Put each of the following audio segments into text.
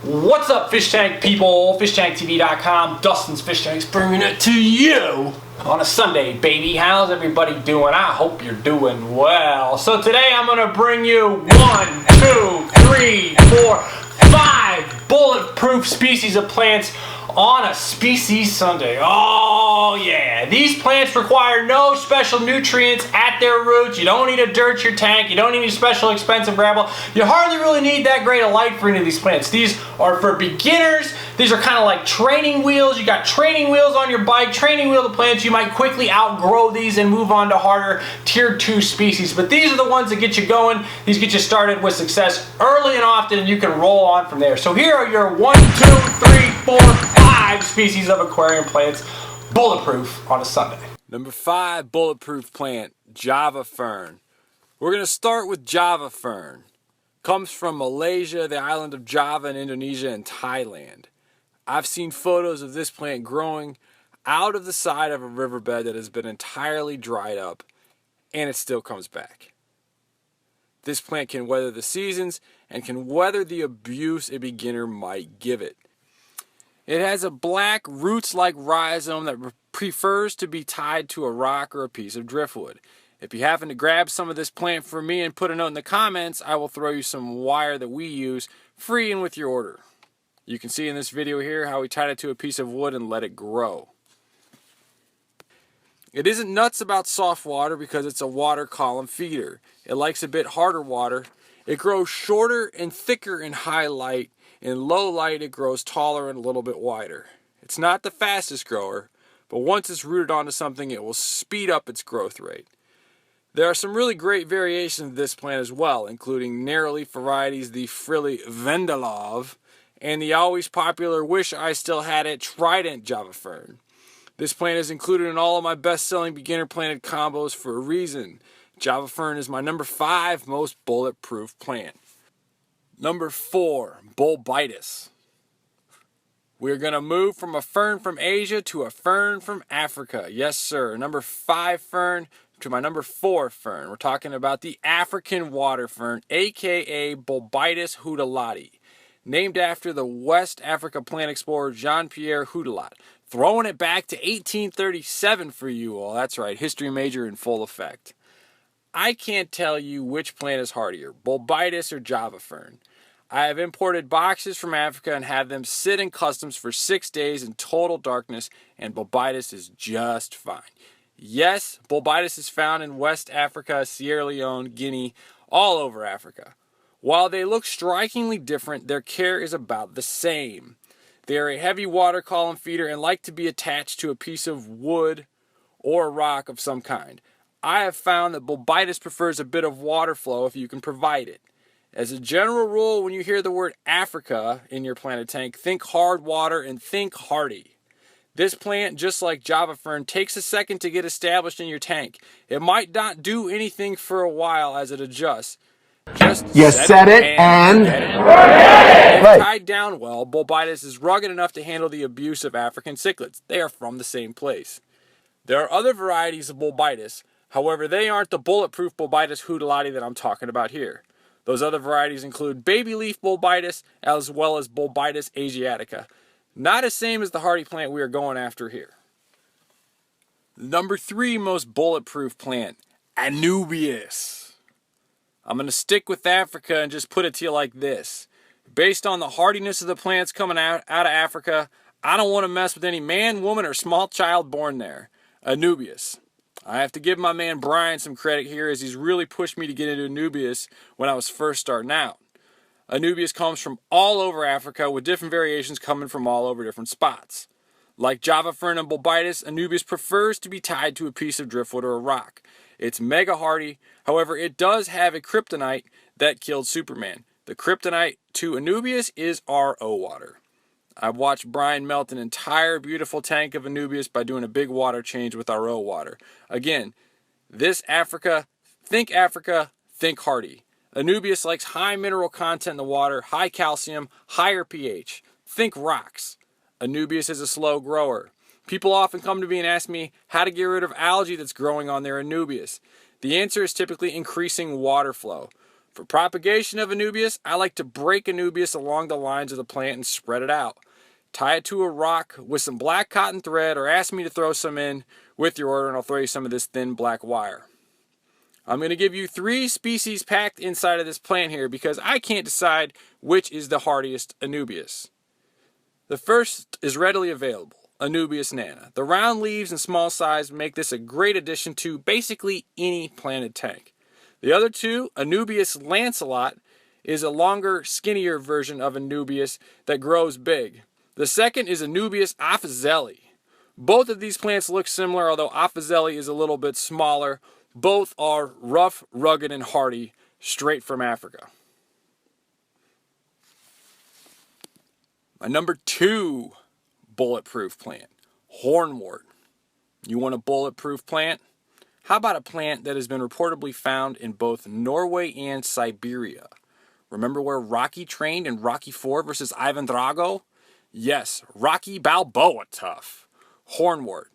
What's up, Fishtank People? FishtankTV.com. Dustin's Fishtanks bringing it to you on a Sunday, baby. How's everybody doing? I hope you're doing well. So today I'm going to bring you 1, 2, 3, 4, 5 bulletproof species of plants on a Species Sunday. Oh yeah, these plants require no special nutrients at their roots. You don't need to dirt your tank. You don't need any special expensive gravel. You hardly really need that great of light for any of these plants. These are for beginners. These are kind of like training wheels. You got training wheels on your bike, training wheel the plants. You might quickly outgrow these and move on to harder tier 2 species. But these are the ones that get you going. These get you started with success early and often, and you can roll on from there. So here are your 1, 2, 3, 4, 5 species of aquarium plants, bulletproof on a Sunday. Number 5 bulletproof plant, Java Fern. We're going to start with Java Fern. Comes from Malaysia, the island of Java in Indonesia, and Thailand. I've seen photos of this plant growing out of the side of a riverbed that has been entirely dried up, and it still comes back. This plant can weather the seasons and can weather the abuse a beginner might give it. It has a black roots-like rhizome that prefers to be tied to a rock or a piece of driftwood. If you happen to grab some of this plant for me and put a note in the comments, I will throw you some wire that we use free and with your order. You can see in this video here how we tied it to a piece of wood and let it grow. It isn't nuts about soft water because it's a water column feeder. It likes a bit harder water. It grows shorter and thicker in high light. In low light, it grows taller and a little bit wider. It's not the fastest grower, but once it's rooted onto something, it will speed up its growth rate. There are some really great variations of this plant as well, including narrow-leaf varieties, the frilly Vendalov, and the always popular Wish I Still Had It Trident Java Fern. This plant is included in all of my best-selling beginner planted combos for a reason. Java Fern is my number 5 most bulletproof plant. Number 4, Bulbitis. We're going to move from a fern from Asia to a fern from Africa. Yes, sir. Number 5 fern to my number 4 fern. We're talking about the African water fern, aka Bulbitis Houdelati, named after the West Africa plant explorer Jean-Pierre Houdelat. Throwing it back to 1837 for you all. That's right, history major in full effect. I can't tell you which plant is hardier, Bulbitis or Java Fern. I have imported boxes from Africa and had them sit in customs for 6 days in total darkness, and Bulbitis is just fine. Yes, Bulbitis is found in West Africa, Sierra Leone, Guinea, all over Africa. While they look strikingly different, their care is about the same. They are a heavy water column feeder and like to be attached to a piece of wood or a rock of some kind. I have found that Bulbitis prefers a bit of water flow if you can provide it. As a general rule, when you hear the word Africa in your planted tank, think hard water and think hardy. This plant, just like Java Fern, takes a second to get established in your tank. It might not do anything for a while as it adjusts. Just you said it and if tied down well, Bulbitis is rugged enough to handle the abuse of African cichlids. They are from the same place. There are other varieties of Bulbitis. However, they aren't the bulletproof Bulbitis Houdelati that I'm talking about here. Those other varieties include baby leaf Bulbitis as well as Bulbitis asiatica. Not the same as the hardy plant we are going after here. Number 3 most bulletproof plant, Anubis. I'm going to stick with Africa and just put it to you like this. Based on the hardiness of the plants coming out of Africa, I don't want to mess with any man, woman, or small child born there. Anubis. I have to give my man Brian some credit here as he's really pushed me to get into Anubis when I was first starting out. Anubis comes from all over Africa with different variations coming from all over different spots. Like Java Fern and Bulbitis, Anubis prefers to be tied to a piece of driftwood or a rock. It's mega hardy, however it does have a kryptonite that killed Superman. The kryptonite to Anubis is RO water. I've watched Brian melt an entire beautiful tank of Anubis by doing a big water change with RO water. Again, this Africa, think hardy. Anubis likes high mineral content in the water, high calcium, higher pH. Think rocks. Anubis is a slow grower. People often come to me and ask me how to get rid of algae that's growing on their Anubis. The answer is typically increasing water flow. For propagation of Anubis, I like to break Anubis along the lines of the plant and spread it out. Tie it to a rock with some black cotton thread, or ask me to throw some in with your order and I'll throw you some of this thin black wire. I'm going to give you 3 species packed inside of this plant here because I can't decide which is the hardiest Anubis. The first is readily available, Anubis nana. The round leaves and small size make this a great addition to basically any planted tank. The other two, Anubis lanceolate, is a longer, skinnier version of Anubis that grows big. The second is Anubis afzeli. Both of these plants look similar, although afzeli is a little bit smaller. Both are rough, rugged, and hardy, straight from Africa. My number 2 bulletproof plant, Hornwort. You want a bulletproof plant? How about a plant that has been reportedly found in both Norway and Siberia? Remember where Rocky trained in Rocky IV versus Ivan Drago? Yes, Rocky Balboa tough. Hornwort.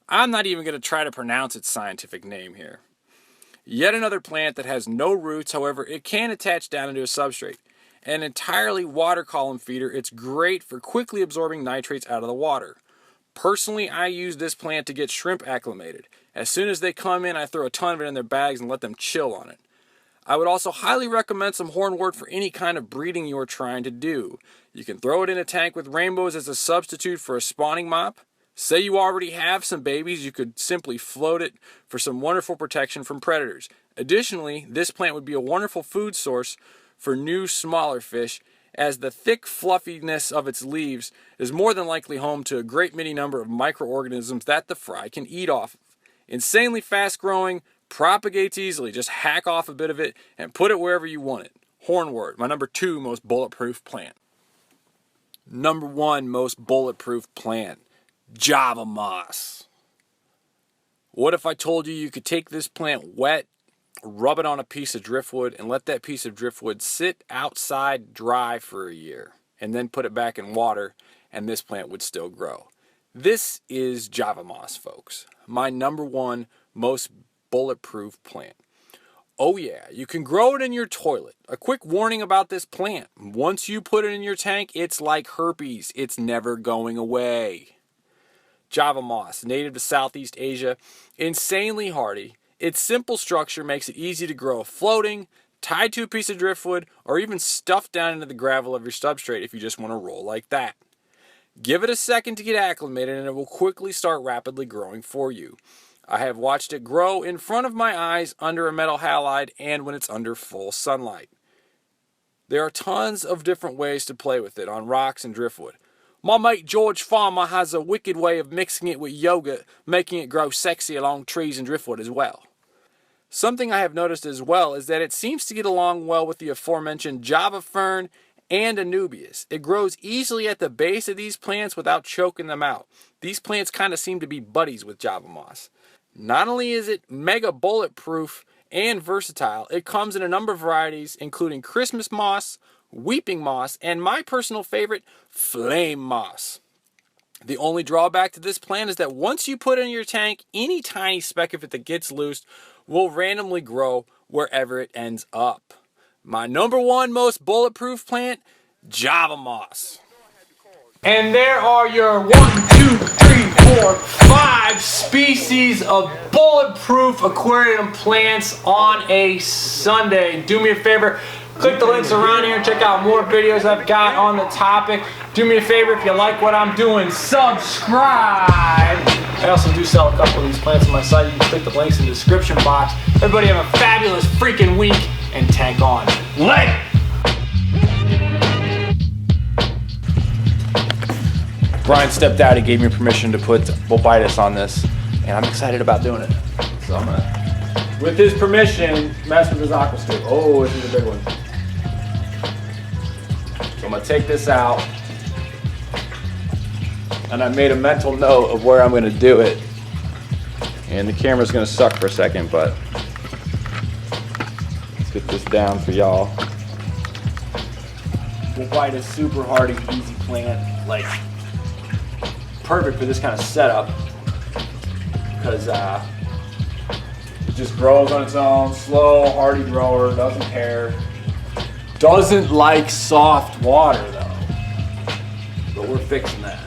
I'm not even going to try to pronounce its scientific name here. Yet another plant that has no roots, however, it can attach down into a substrate. An entirely water column feeder, it's great for quickly absorbing nitrates out of the water. Personally, I use this plant to get shrimp acclimated. As soon as they come in, I throw a ton of it in their bags and let them chill on it. I would also highly recommend some hornwort for any kind of breeding you're trying to do. You can throw it in a tank with rainbows as a substitute for a spawning mop. Say you already have some babies, you could simply float it for some wonderful protection from predators. Additionally, this plant would be a wonderful food source for new, smaller fish, as the thick fluffiness of its leaves is more than likely home to a great many number of microorganisms that the fry can eat off of. Insanely fast growing, propagates easily. Just hack off a bit of it and put it wherever you want it. Hornwort, my number 2 most bulletproof plant. Number 1 most bulletproof plant, Java moss. What if I told you you could take this plant wet, rub it on a piece of driftwood, and let that piece of driftwood sit outside dry for a year, and then put it back in water, and this plant would still grow? This is Java moss, folks. My number 1 most bulletproof plant. Oh yeah, you can grow it in your toilet. A quick warning about this plant. Once you put it in your tank, it's like herpes. It's never going away. Java moss, native to Southeast Asia, insanely hardy. Its simple structure makes it easy to grow floating, tied to a piece of driftwood, or even stuffed down into the gravel of your substrate if you just want to roll like that. Give it a second to get acclimated and it will quickly start rapidly growing for you. I have watched it grow in front of my eyes under a metal halide and when it's under full sunlight. There are tons of different ways to play with it on rocks and driftwood. My mate George Farmer has a wicked way of mixing it with yogurt, making it grow sexy along trees and driftwood as well. Something I have noticed as well is that it seems to get along well with the aforementioned Java Fern and Anubis. It grows easily at the base of these plants without choking them out. These plants kind of seem to be buddies with Java moss. Not only is it mega bulletproof and versatile, it comes in a number of varieties including Christmas moss, weeping moss, and my personal favorite, flame moss. The only drawback to this plant is that once you put it in your tank, any tiny speck of it that gets loose will randomly grow wherever it ends up. My number 1 most bulletproof plant, Java moss. And there are your 1, 2, 3, 4, 5 species of bulletproof aquarium plants on a Sunday. Do me a favor, click the links around here and check out more videos I've got on the topic. Do me a favor, if you like what I'm doing, subscribe. I also do sell a couple of these plants on my site. You can click the links in the description box. Everybody have a fabulous freaking week and tank on. Later! Brian stepped out. He gave me permission to put Bulbitis on this, and I'm excited about doing it. So I'm gonna, with his permission, mess with his Aquascaping. Oh, this is a big one. So I'm gonna take this out, and I made a mental note of where I'm gonna do it. And the camera's gonna suck for a second, but let's get this down for y'all. Bulbitis, super hardy, easy plant, like perfect for this kind of setup because it just grows on its own, slow, hardy grower, doesn't tear. Doesn't like soft water though. But we're fixing that.